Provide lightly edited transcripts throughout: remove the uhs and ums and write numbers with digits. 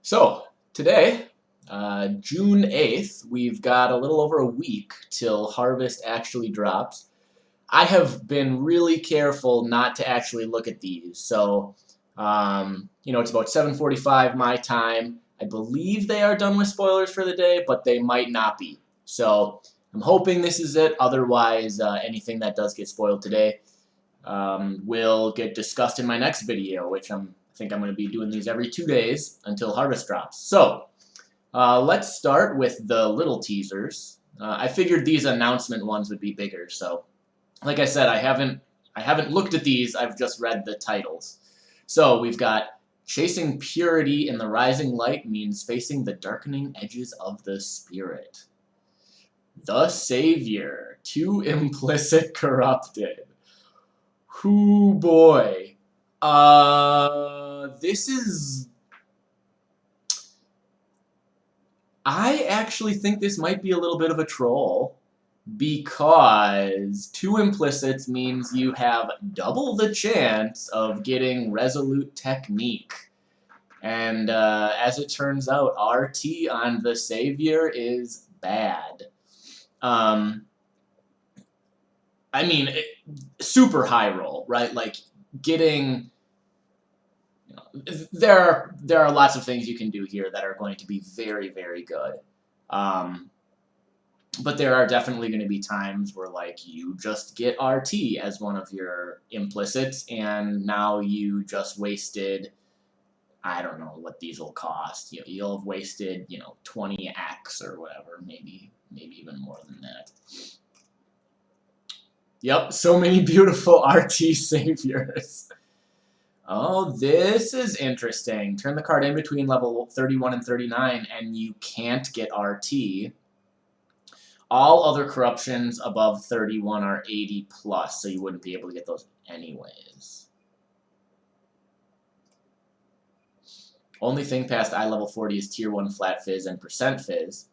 So, today, June 8th, we've got a little over a week till harvest actually drops. I have been really careful not to actually look at these. So, it's about 7:45 my time. I believe they are done with spoilers for the day, but they might not be. So, I'm hoping this is it. Otherwise, anything that does get spoiled today will get discussed in my next video, which I think I'm going to be doing these every 2 days until harvest drops. So, let's start with the little teasers. I figured these announcement ones would be bigger, so like I said, I haven't looked at these, I've just read the titles. So we've got Chasing Purity in the Rising Light means facing the darkening edges of the spirit. The Savior, Too Implicit Corrupted. Hoo boy. This is... I actually think this might be a little bit of a troll, because Too Implicit means you have double the chance of getting Resolute Technique. And as it turns out, RT on the Savior is bad. Super high roll, right? Like, getting... there are lots of things you can do here that are going to be very, very good. But there are definitely going to be times where, like, you just get RT as one of your implicits, and now you just wasted, I don't know what these will cost. You'll have wasted, 20x or whatever, maybe even more than that. Yep, so many beautiful RT saviors. Oh, this is interesting. Turn the card in between level 31 and 39, and you can't get RT. All other corruptions above 31 are 80 plus, so you wouldn't be able to get those anyways. Only thing past eye level 40 is tier 1 flat fizz and percent fizz.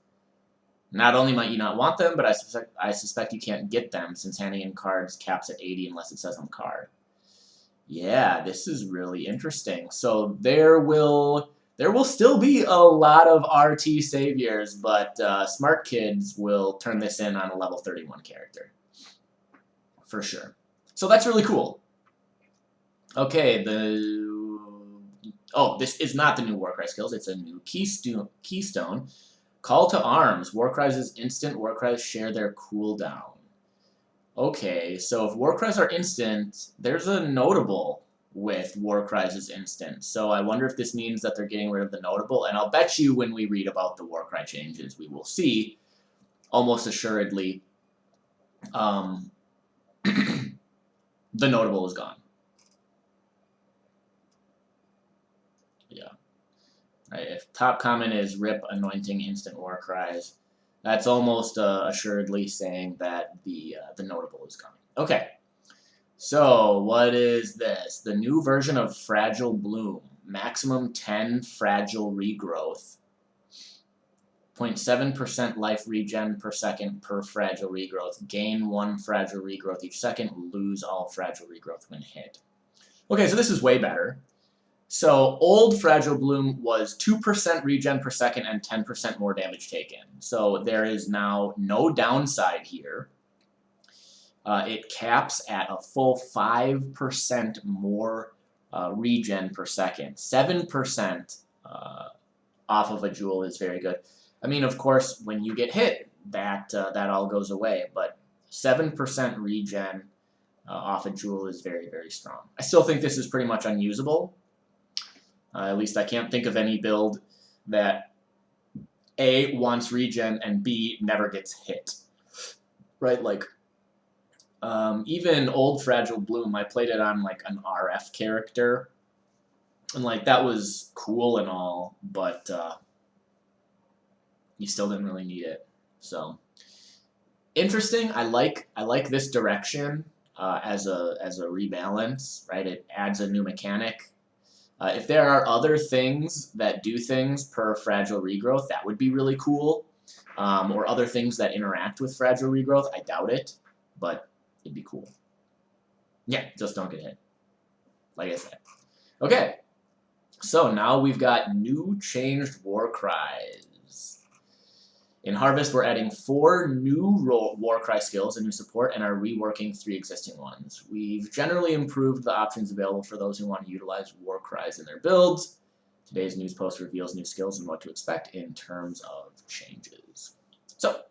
Not only might you not want them, but I suspect you can't get them, since handing in cards caps at 80 unless it says on the card. Yeah, this is really interesting. So there will still be a lot of RT saviors, but smart kids will turn this in on a level 31 character. For sure. So that's really cool. Okay, this is not the new Warcry skills, it's a new keystone. Call to Arms. Warcries' instant Warcries share their cooldown. Okay, so if Warcries are instant, there's a notable with Warcries' instant. So I wonder if this means that they're getting rid of the notable, and I'll bet you when we read about the Warcry changes, we will see, almost assuredly, the notable is gone. Yeah. Right, if top comment is RIP Anointing Instant Warcries, that's almost assuredly saying that the notable is coming. Okay. So, what is this? The new version of Fragile Bloom. Maximum 10 fragile regrowth. 0.7% life regen per second per fragile regrowth. Gain 1 fragile regrowth each second. Lose all fragile regrowth when hit. Okay, so this is way better. So, old Fragile Bloom was 2% regen per second and 10% more damage taken. So, there is now no downside here. It caps at a full 5% more regen per second. 7% off of a jewel is very good. I mean, of course, when you get hit, that all goes away. But 7% regen off a jewel is very, very strong. I still think this is pretty much unusable. At least I can't think of any build that A, wants regen, and B, never gets hit. Right, like... even old Fragile Bloom, I played it on, like, an RF character, and, like, that was cool and all, but, you still didn't really need it, so. Interesting, I like this direction, as a rebalance, right, it adds a new mechanic. If there are other things that do things per Fragile Regrowth, that would be really cool, or other things that interact with Fragile Regrowth, I doubt it, but it'd be cool. Yeah, just don't get hit. Like I said. Okay. So now we've got new changed Warcries. In Harvest, we're adding 4 new Warcry skills and new support, and are reworking 3 existing ones. We've generally improved the options available for those who want to utilize Warcries in their builds. Today's news post reveals new skills and what to expect in terms of changes. So,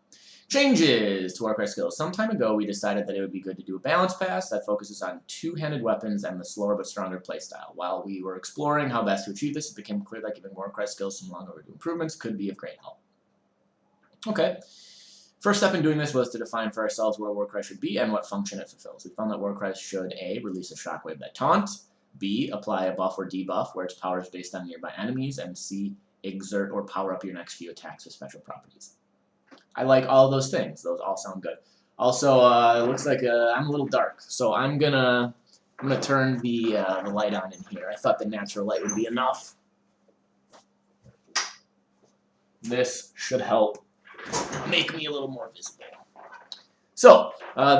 changes to Warcry skills. Some time ago, we decided that it would be good to do a balance pass that focuses on two-handed weapons and the slower but stronger playstyle. While we were exploring how best to achieve this, it became clear that giving Warcry skills some long overdue improvements could be of great help. Okay. First step in doing this was to define for ourselves where Warcry should be and what function it fulfills. We found that Warcry should A. Release a shockwave that taunts, B. Apply a buff or debuff where its power is based on nearby enemies, and C. Exert or power up your next few attacks with special properties. I like all of those things. Those all sound good. Also, it looks like I'm a little dark, so I'm gonna turn the light on in here. I thought the natural light would be enough. This should help make me a little more visible. So,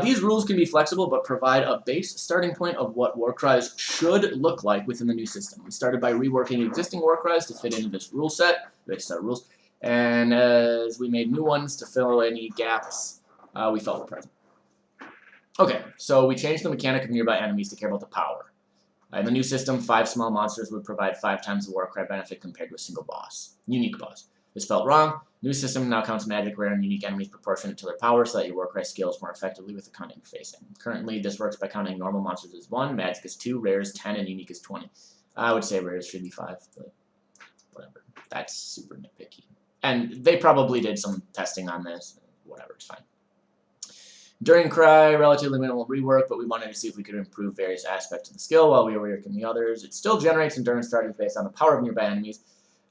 these rules can be flexible, but provide a base starting point of what Warcries should look like within the new system. We started by reworking existing Warcries to fit into this rule set, this set of rules, and as we made new ones to fill any gaps we felt were present. Okay, so we changed the mechanic of nearby enemies to care about the power. In the new system, 5 small monsters would provide 5 times the Warcry benefit compared to a single boss, unique boss. This felt wrong. New system now counts magic, rare, and unique enemies proportionate to their power so that your Warcry scales more effectively with the count interfacing. Currently, this works by counting normal monsters as 1, magic is 2, rare is 10, and unique is 20. I would say rares should be 5, but whatever. That's super nitpicky. And they probably did some testing on this. Whatever, it's fine. During Cry, relatively minimal rework, but we wanted to see if we could improve various aspects of the skill while we were reworking the others. It still generates endurance charges based on the power of nearby enemies.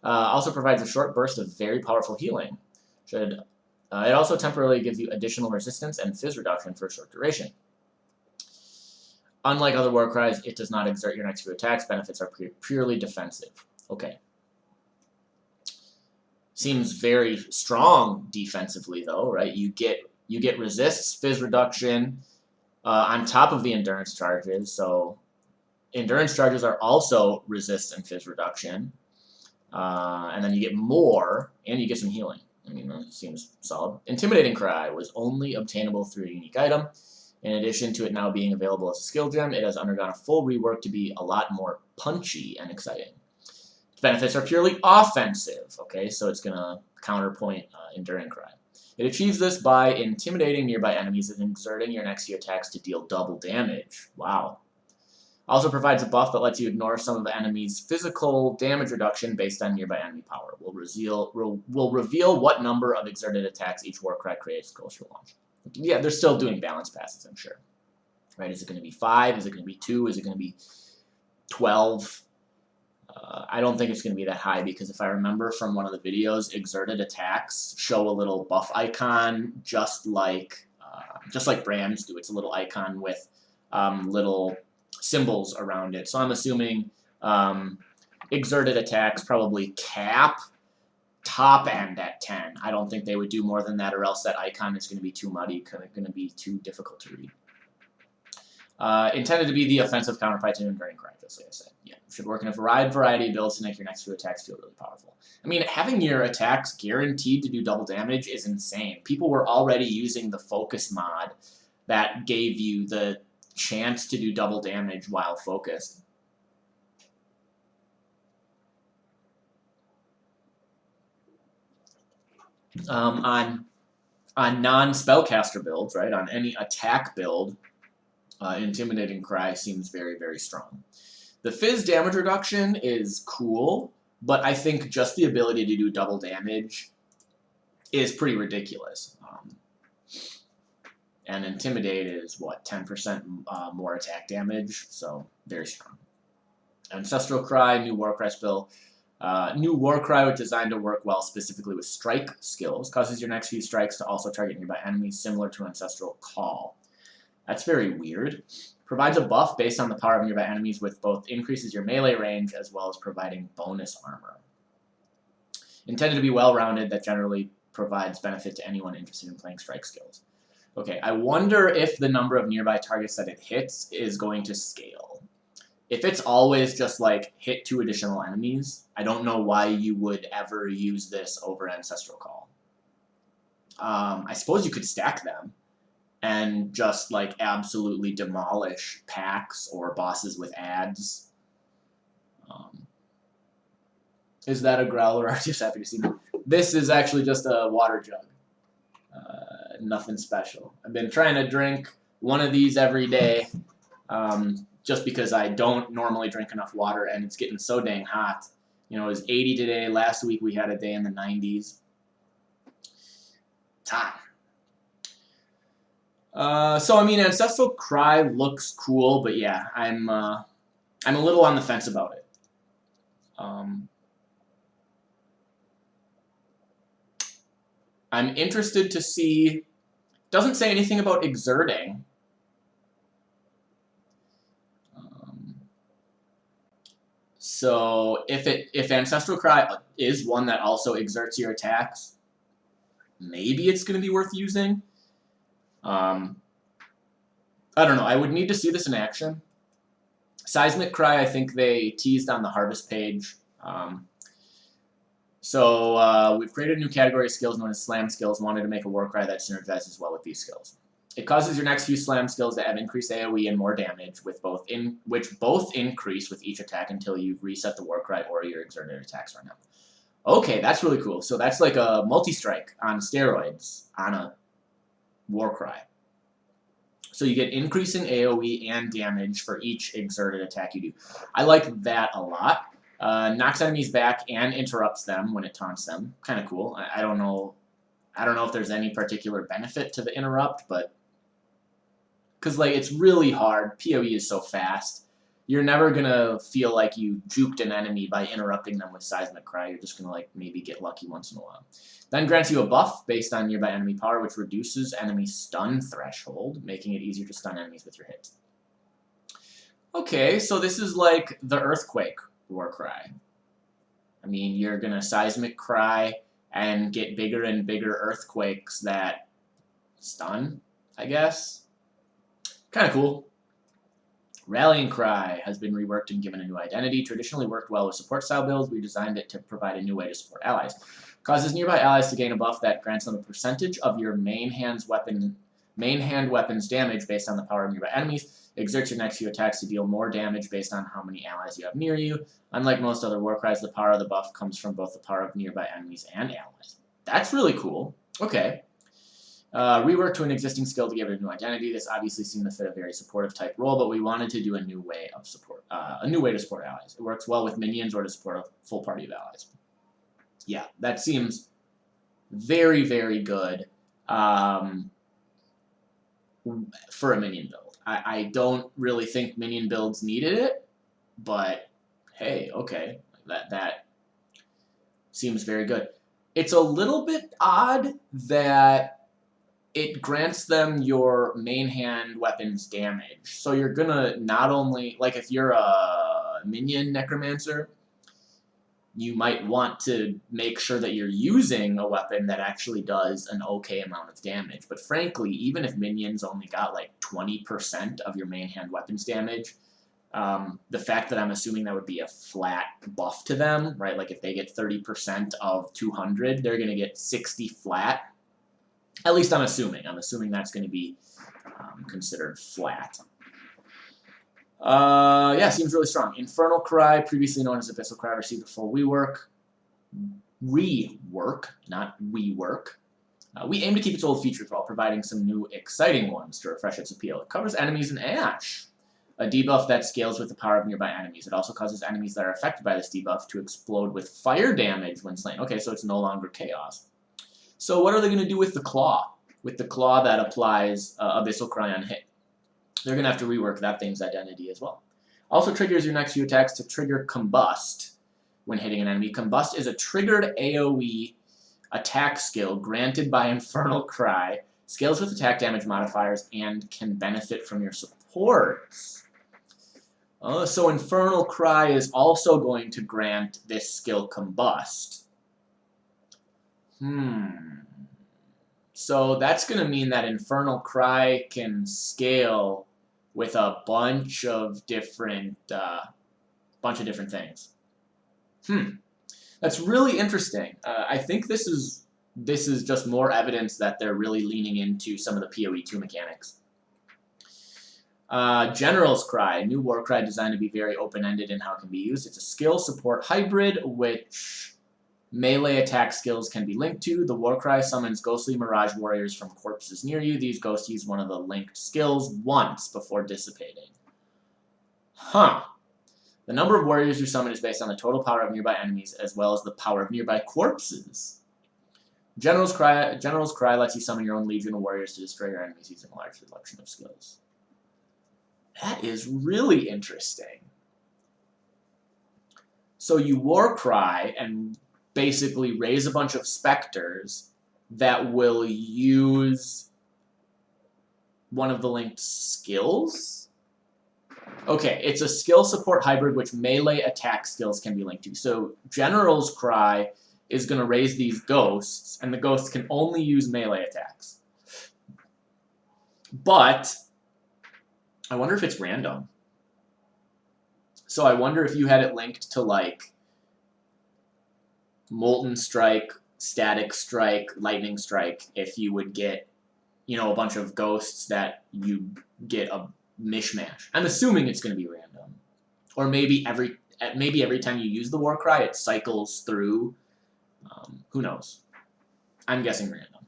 Also provides a short burst of very powerful healing. It also temporarily gives you additional resistance and fizz reduction for a short duration. Unlike other Warcries, it does not exert your next few attacks. Benefits are purely defensive. Okay. Seems very strong defensively, though, right? You get resists, fizz reduction, on top of the endurance charges. So endurance charges are also resist and fizz reduction. And then you get more, and you get some healing. I mean, that seems solid. Intimidating Cry was only obtainable through a unique item. In addition to it now being available as a skill gem, it has undergone a full rework to be a lot more punchy and exciting. Its benefits are purely offensive, okay, so it's going to counterpoint Enduring Cry. It achieves this by intimidating nearby enemies and exerting your next few attacks to deal double damage. Wow. Also provides a buff that lets you ignore some of the enemy's physical damage reduction based on nearby enemy power. Will reveal what number of exerted attacks each Warcry creates closer to launch. Yeah, they're still doing balance passes, I'm sure. Right? Is it going to be 5? Is it going to be 2? Is it going to be 12? I don't think it's going to be that high because if I remember from one of the videos, exerted attacks show a little buff icon, just like brands do. It's a little icon with little symbols around it. So I'm assuming exerted attacks probably cap top end at 10. I don't think they would do more than that, or else that icon is going to be too muddy, going to be too difficult to read. Intended to be the offensive counterpart to Enduring Cry, just like I said. Yeah, should work in a variety of builds to make your next few attacks feel really powerful. I mean, having your attacks guaranteed to do double damage is insane. People were already using the focus mod that gave you the chance to do double damage while focused. On non-spellcaster builds, right, on any attack build, Intimidating Cry seems very, very strong. The fizz damage reduction is cool, but I think just the ability to do double damage is pretty ridiculous. And Intimidate is, what, 10% more attack damage, so very strong. Ancestral Cry, new Warcry spell. New Warcry designed to work well specifically with strike skills. Causes your next few strikes to also target nearby enemies, similar to Ancestral Call. That's very weird. Provides a buff based on the power of nearby enemies, with both increases your melee range as well as providing bonus armor. Intended to be well-rounded, that generally provides benefit to anyone interested in playing strike skills. Okay, I wonder if the number of nearby targets that it hits is going to scale. if it's always just like hit 2 additional enemies, I don't know why you would ever use this over Ancestral Call. I suppose you could stack them and just like absolutely demolish packs or bosses with ads. Is that a growler? I'm just happy to see me. This is actually just a water jug. Nothing special. I've been trying to drink one of these every day just because I don't normally drink enough water and it's getting so dang hot. You know, it was 80 today. Last week we had a day in the 90s. It's hot. So I mean, Ancestral Cry looks cool, but yeah, I'm a little on the fence about it. I'm interested to see. Doesn't say anything about exerting. So if Ancestral Cry is one that also exerts your attacks, maybe it's going to be worth using. I don't know. I would need to see this in action. Seismic Cry, I think they teased on the Harvest page. So we've created a new category of skills known as Slam Skills. Wanted to make a Warcry that synergizes well with these skills. It causes your next few Slam skills to have increased AoE and more damage, which both increase with each attack until you've reset the Warcry or your exerted attacks right now. Okay, that's really cool. So that's like a multi-strike on steroids on a Warcry. So you get increasing AoE and damage for each exerted attack you do. I like that a lot. Knocks enemies back and interrupts them when it taunts them. Kind of cool. I don't know if there's any particular benefit to the interrupt, but because like it's really hard. PoE is so fast. You're never gonna feel like you juked an enemy by interrupting them with Seismic Cry. You're just gonna like maybe get lucky once in a while. Then grants you a buff based on nearby enemy power, which reduces enemy stun threshold, making it easier to stun enemies with your hits. Okay, so this is like the Earthquake Warcry. I mean, you're gonna Seismic Cry and get bigger and bigger earthquakes that stun, I guess. Kind of cool. Rallying Cry has been reworked and given a new identity. Traditionally worked well with support style builds. We designed it to provide a new way to support allies. Causes nearby allies to gain a buff that grants them a percentage of your main hand weapon's damage based on the power of nearby enemies. Exert your next few attacks to deal more damage based on how many allies you have near you. Unlike most other Warcries, the power of the buff comes from both the power of nearby enemies and allies. That's really cool. Okay. Rework to an existing skill to give it a new identity. This obviously seemed to fit a very supportive type role, but we wanted to do a new way of support, a new way to support allies. It works well with minions or to support a full party of allies. Yeah, that seems very, very good for a minion build. I don't really think minion builds needed it, but hey, okay, that seems very good. It's a little bit odd that it grants them your main hand weapon's damage. So you're gonna not only, like if you're a minion necromancer, you might want to make sure that you're using a weapon that actually does an okay amount of damage. But frankly, even if minions only got like 20% of your main hand weapon's damage, the fact that I'm assuming that would be a flat buff to them, right? Like if they get 30% of 200, they're gonna get 60 flat. At least I'm assuming. I'm assuming that's going to be considered flat. Yeah, seems really strong. Infernal Cry, previously known as Abyssal Cry, received a full rework. Rework, not rework. We aim to keep its old features while providing some new exciting ones to refresh its appeal. It covers enemies in Ash, a debuff that scales with the power of nearby enemies. It also causes enemies that are affected by this debuff to explode with fire damage when slain. Okay, so it's no longer chaos. So what are they going to do with the claw? With the claw that applies Abyssal Cry on hit. They're going to have to rework that thing's identity as well. Also triggers your next few attacks to trigger Combust when hitting an enemy. Combust is a triggered AoE attack skill granted by Infernal Cry. Scales with attack damage modifiers and can benefit from your supports. So Infernal Cry is also going to grant this skill Combust. So that's going to mean that Infernal Cry can scale with a bunch of different things. That's really interesting. I think this is just more evidence that they're really leaning into some of the PoE2 mechanics. General's Cry, new Warcry designed to be very open-ended in how it can be used. It's a skill support hybrid, which melee attack skills can be linked to. The Warcry summons ghostly mirage warriors from corpses near you. These ghosts use one of the linked skills once before dissipating. Huh. The number of warriors you summon is based on the total power of nearby enemies as well as the power of nearby corpses. General's Cry lets you summon your own legion of warriors to destroy your enemies using a large selection of skills. That is really interesting. So you Warcry and basically raise a bunch of specters that will use one of the linked skills? Okay, it's a skill support hybrid which melee attack skills can be linked to. So General's Cry is going to raise these ghosts, and the ghosts can only use melee attacks. But I wonder if it's random. So I wonder if you had it linked to, like, Molten Strike, Static Strike, Lightning Strike, if you would get, you know, a bunch of ghosts that you get a mishmash. I'm assuming it's going to be random. Or maybe every time you use the Warcry, it cycles through. Who knows? I'm guessing random.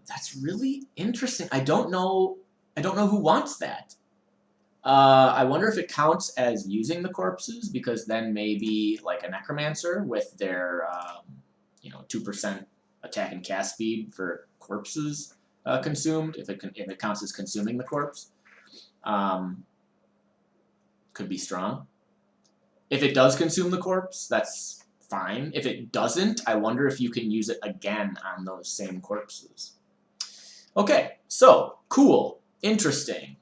That's really interesting. I don't know who wants that. I wonder if it counts as using the corpses, because then maybe like a necromancer with their 2% attack and cast speed for corpses consumed, if it counts as consuming the corpse, could be strong. If it does consume the corpse, that's fine. If it doesn't, I wonder if you can use it again on those same corpses. Okay, so cool, interesting.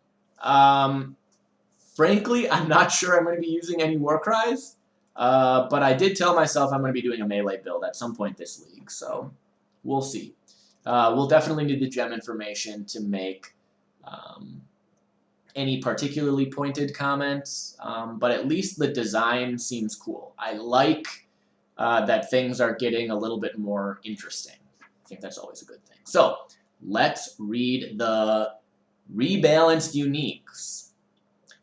Frankly, I'm not sure I'm going to be using any Warcries, but I did tell myself I'm going to be doing a melee build at some point this league, so we'll see. We'll definitely need the gem information to make any particularly pointed comments, but at least the design seems cool. I like that things are getting a little bit more interesting. I think that's always a good thing. So let's read the rebalanced uniques.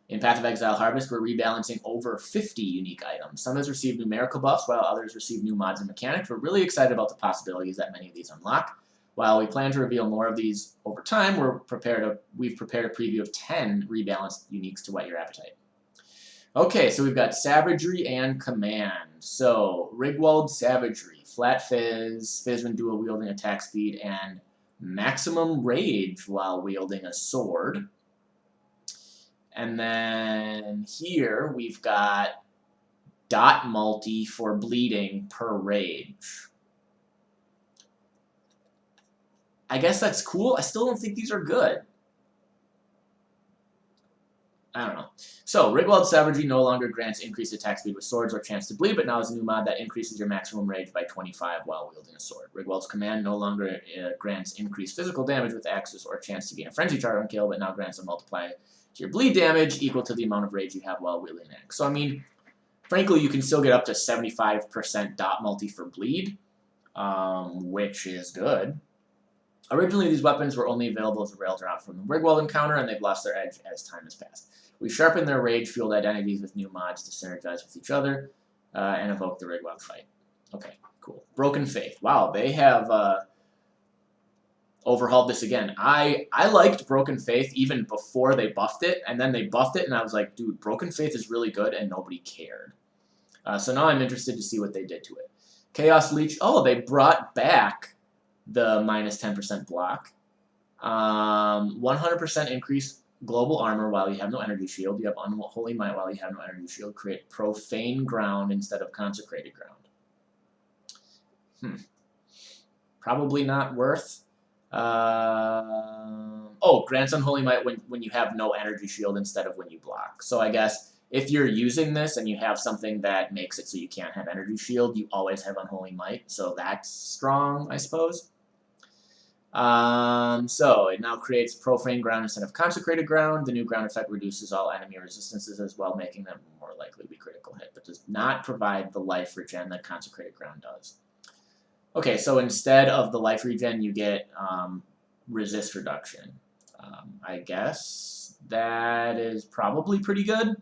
In Path of Exile Harvest, we're rebalancing over 50 unique items. Some has received numerical buffs, while others receive new mods and mechanics. We're really excited about the possibilities that many of these unlock. While we plan to reveal more of these over time, we've prepared a preview of 10 rebalanced uniques to whet your appetite. Okay, so we've got Savagery and Command. So, Rigwald Savagery, Flat Fizz, Fizz when dual wielding attack speed, and Maximum Rage while wielding a sword. And then here we've got Dot Multi for bleeding per rage. I guess that's cool. I still don't think these are good. I don't know. So, Rigwald Savagery no longer grants increased attack speed with swords or chance to bleed, but now has a new mod that increases your maximum rage by 25 while wielding a sword. Rigwald's Command no longer grants increased physical damage with axes or chance to gain a frenzy charge on kill, but now grants a multiply to your bleed damage equal to the amount of rage you have while wielding an axe. So, I mean, frankly, you can still get up to 75% dot multi for bleed, which is good. Originally, these weapons were only available as a rail drop from the Rigwald encounter, and they've lost their edge as time has passed. We sharpened their rage-fueled identities with new mods to synergize with each other and evoke the Rigwald fight. Okay, cool. Broken Faith. Wow, they have overhauled this again. I liked Broken Faith even before they buffed it, and then they buffed it, and I was like, dude, Broken Faith is really good, and nobody cared. So now I'm interested to see what they did to it. Chaos Leech. Oh, they brought back the minus 10% block. 100% increase global armor while you have no energy shield. You have Unholy Might while you have no energy shield. Create Profane Ground instead of Consecrated Ground. Probably not worth. Oh, grants Unholy Might when you have no energy shield instead of when you block. So I guess if you're using this and you have something that makes it so you can't have energy shield, you always have Unholy Might. So that's strong, I suppose. So it now creates profane ground instead of consecrated ground. The new ground effect reduces all enemy resistances as well, making them more likely to be critical hit, but does not provide the life regen that consecrated ground does. Okay, so instead of the life regen, you get resist reduction. I guess that is probably pretty good.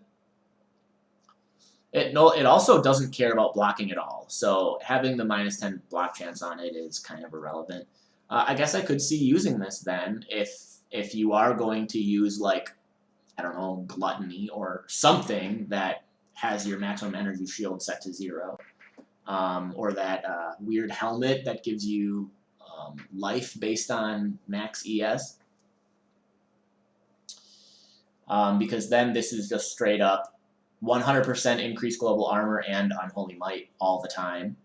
It also doesn't care about blocking at all, so having the -10 block chance on it is kind of irrelevant. I guess I could see using this then if you are going to use, like, I don't know, Gluttony or something that has your maximum energy shield set to 0, or that weird helmet that gives you life based on max ES. Because then this is just straight up 100% increased global armor and Unholy Might all the time.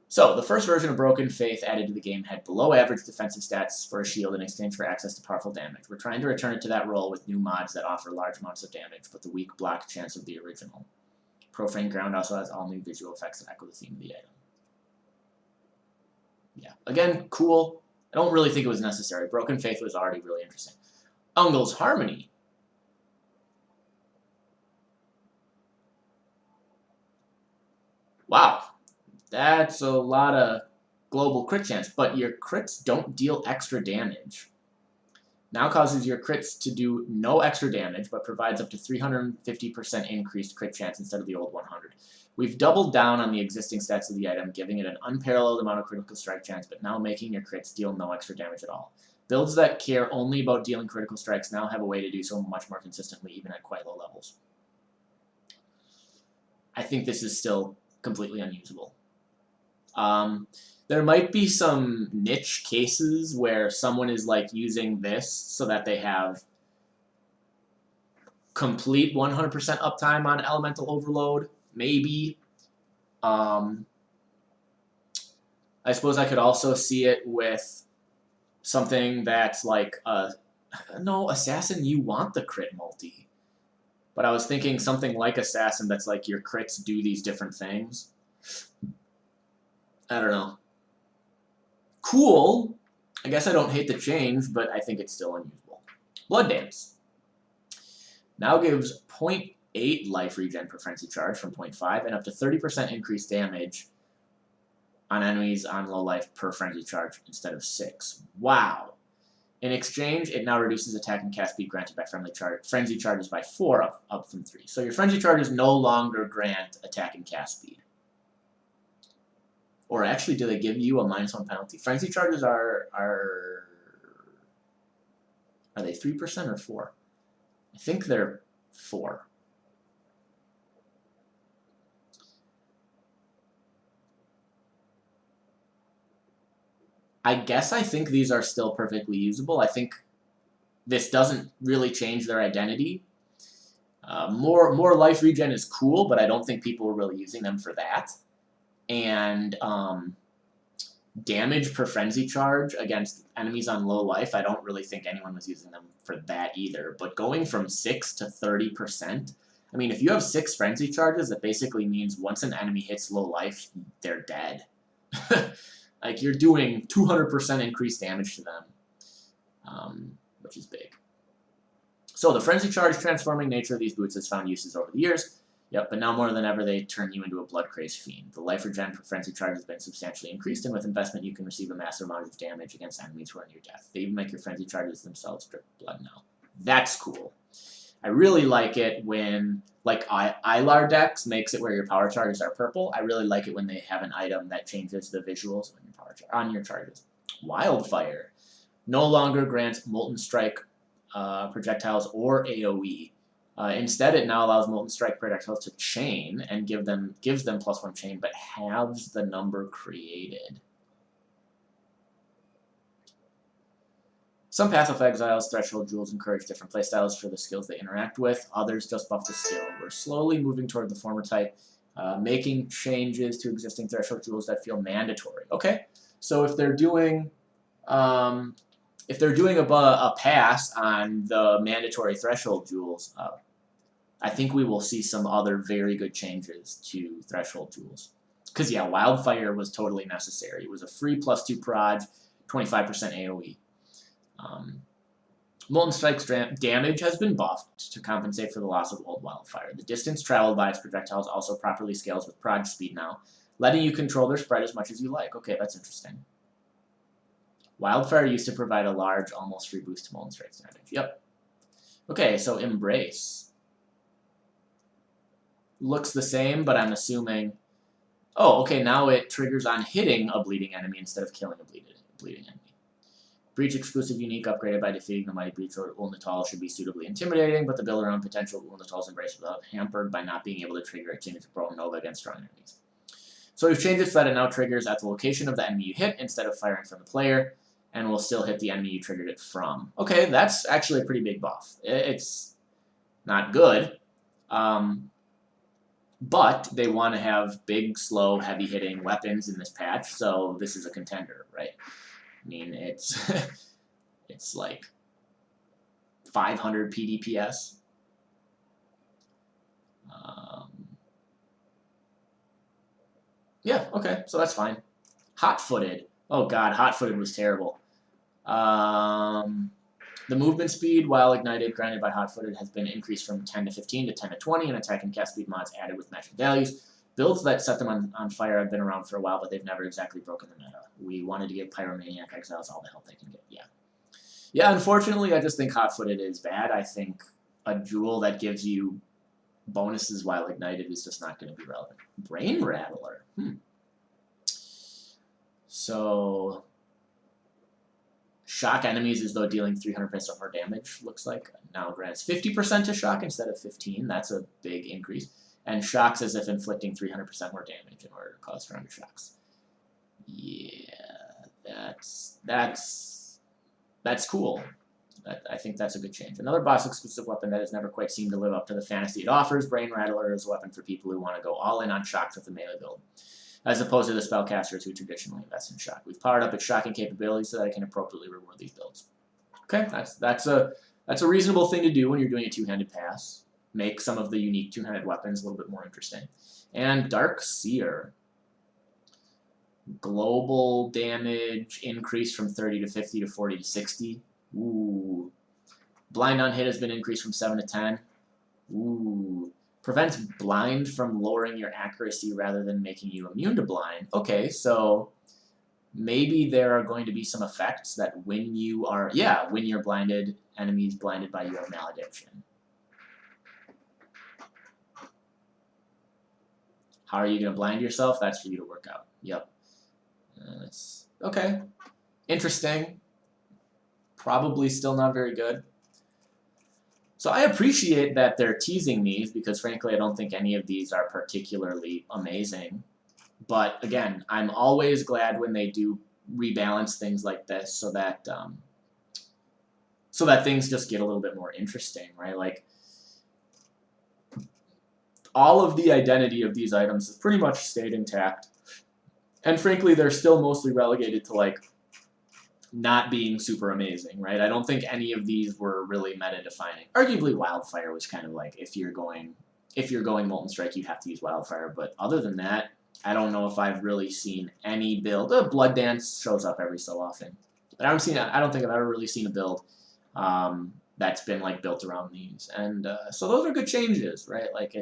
So, the first version of Broken Faith added to the game had below average defensive stats for a shield in exchange for access to powerful damage. We're trying to return it to that role with new mods that offer large amounts of damage, but the weak block chance of the original. Profane Ground also has all new visual effects that echo the theme of the item. Yeah, again, cool. I don't really think it was necessary. Broken Faith was already really interesting. Ungol's Harmony. Wow. That's a lot of global crit chance, but your crits don't deal extra damage. Now causes your crits to do no extra damage, but provides up to 350% increased crit chance instead of the old 100. We've doubled down on the existing stats of the item, giving it an unparalleled amount of critical strike chance, but now making your crits deal no extra damage at all. Builds that care only about dealing critical strikes now have a way to do so much more consistently, even at quite low levels. I think this is still completely unusable. There might be some niche cases where someone is like using this so that they have complete 100% uptime on Elemental Overload, maybe. I suppose I could also see it with something that's like, no, Assassin, you want the crit multi. But I was thinking something like Assassin that's like your crits do these different things. I don't know. Cool. I guess I don't hate the change, but I think it's still unusable. Blood Dance. Now gives 0.8 life regen per frenzy charge from 0.5 and up to 30% increased damage on enemies on low life per frenzy charge instead of 6. Wow. In exchange, it now reduces attack and cast speed granted by frenzy charges by 4 up from 3. So your frenzy charges no longer grant attack and cast speed. Or actually, do they give you a -1 penalty? Frenzy charges are they 3% or 4? I think they're 4. I guess I think these are still perfectly usable. I think this doesn't really change their identity. More life regen is cool, but I don't think people are really using them for that. And damage per frenzy charge against enemies on low life, I don't really think anyone was using them for that either. But going from 6 to 30%, I mean, if you have 6 frenzy charges, that basically means once an enemy hits low life, they're dead. Like, you're doing 200% increased damage to them, which is big. So the frenzy charge transforming nature of these boots has found uses over the years. Yep, but now more than ever, they turn you into a blood-crazed fiend. The life regen per frenzy charge has been substantially increased, and with investment, you can receive a massive amount of damage against enemies who are near death. They even make your frenzy charges themselves drip blood now. That's cool. I really like it when, like, Ilar Dex makes it where your power charges are purple. I really like it when they have an item that changes the visuals on your charges. Wildfire no longer grants Molten Strike projectiles or AoE. Instead, it now allows Molten Strike projectiles to chain and gives them +1 chain, but halves the number created. Some Path of Exile's Threshold Jewels encourage different playstyles for the skills they interact with. Others just buff the skill. We're slowly moving toward the former type, making changes to existing Threshold Jewels that feel mandatory. Okay, so if they're doing a pass on the mandatory Threshold Jewels, I think we will see some other very good changes to Threshold Jewels. Because, yeah, Wildfire was totally necessary. It was a free +2 proj. 25% AoE. Molten Strike's damage has been buffed to compensate for the loss of Old Wildfire. The distance traveled by its projectiles also properly scales with prod speed now, letting you control their spread as much as you like. Okay, that's interesting. Wildfire used to provide a large, almost free boost to Molten Strike's damage. Yep. Okay, so Embrace. Looks the same, but I'm assuming... Oh, okay, now it triggers on hitting a bleeding enemy instead of killing a bleeding enemy. Breach exclusive unique upgraded by defeating the Mighty Breach or Ulnatal should be suitably intimidating, but the build around potential Ulnatal's Embrace without hampered by not being able to trigger its signature Pro Nova against strong enemies. So we've changed it so that it now triggers at the location of the enemy you hit instead of firing from the player, and will still hit the enemy you triggered it from. Okay, that's actually a pretty big buff. It's not good, but they want to have big, slow, heavy-hitting weapons in this patch, so this is a contender, right? I mean, it's it's like 500 PDPS. Yeah, okay, so that's fine. Hot-footed. Oh god, hot-footed was terrible. The movement speed, while ignited, granted by hot-footed, has been increased from 10 to 15 to 10 to 20, and attack and cast speed mods added with matching values. Builds that set them on fire have been around for a while, but they've never exactly broken the meta. We wanted to give Pyromaniac Exiles all the help they can get. Yeah. Yeah, unfortunately, I just think hot-footed is bad. I think a jewel that gives you bonuses while ignited is just not going to be relevant. Brain Rattler. So, shock enemies as though dealing 300% more damage, looks like. Now grants 50% to shock instead of 15. That's a big increase. And shocks as if inflicting 300% more damage in order to cause stronger shocks. Yeah, that's cool. I think that's a good change. Another boss-exclusive weapon that has never quite seemed to live up to the fantasy it offers, Brain Rattler is a weapon for people who want to go all in on shocks with a melee build, as opposed to the spellcasters who traditionally invest in shock. We've powered up its shocking capabilities so that it can appropriately reward these builds. Okay, that's a reasonable thing to do when you're doing a two-handed pass. Make some of the unique two-handed weapons a little bit more interesting. And Dark Seer. Global damage increased from 30 to 50 to 40 to 60. Ooh. Blind on hit has been increased from 7 to 10. Ooh. Prevents blind from lowering your accuracy rather than making you immune to blind. Okay, so maybe there are going to be some effects that when you are, when you're blinded, enemies blinded by you have malediction. How are you going to blind yourself? That's for you to work out. Yep. Okay. Interesting. Probably still not very good. So I appreciate that they're teasing these because, frankly, I don't think any of these are particularly amazing. But, again, I'm always glad when they do rebalance things like this so that things just get a little bit more interesting, right? Like, all of the identity of these items has pretty much stayed intact. And frankly, they're still mostly relegated to, like, not being super amazing, right? I don't think any of these were really meta-defining. Arguably, Wildfire was kind of like, if you're going Molten Strike, you have to use Wildfire. But other than that, I don't know if I've really seen any build. Blood Dance shows up every so often. But I don't think I've ever really seen a build that's been, like, built around these. And so those are good changes, right? Like,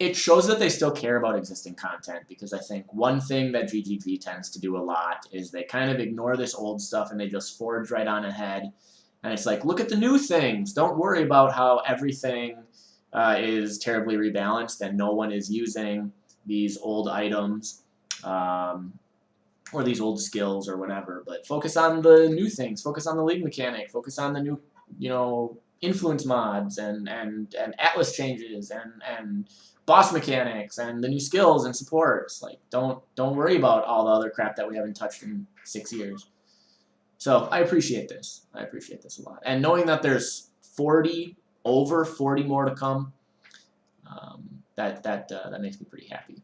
it shows that they still care about existing content, because I think one thing that GGG tends to do a lot is they kind of ignore this old stuff and they just forge right on ahead. And it's like, look at the new things. Don't worry about how everything is terribly rebalanced and no one is using these old items or these old skills or whatever. But focus on the new things. Focus on the league mechanic. Focus on the new, influence mods and Atlas changes and boss mechanics and the new skills and supports. Like, don't worry about all the other crap that we haven't touched in 6 years. So I appreciate this. I appreciate this a lot. And knowing that there's over 40 more to come, that makes me pretty happy.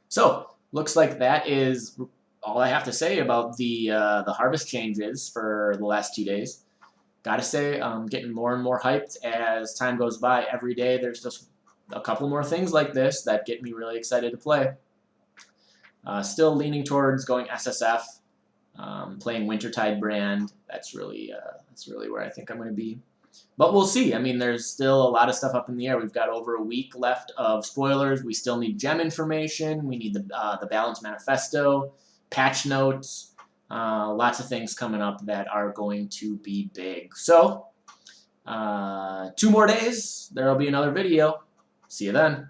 So looks like that is all I have to say about the harvest changes for the last 2 days. Gotta say, I'm getting more and more hyped as time goes by. Every day there's just a couple more things like this that get me really excited to play. Still leaning towards going SSF, playing Wintertide brand. That's really where I think I'm going to be. But we'll see. I mean, there's still a lot of stuff up in the air. We've got over a week left of spoilers. We still need gem information. We need the Balance Manifesto, patch notes, lots of things coming up that are going to be big. So, 2 more days. There will be another video. See you then.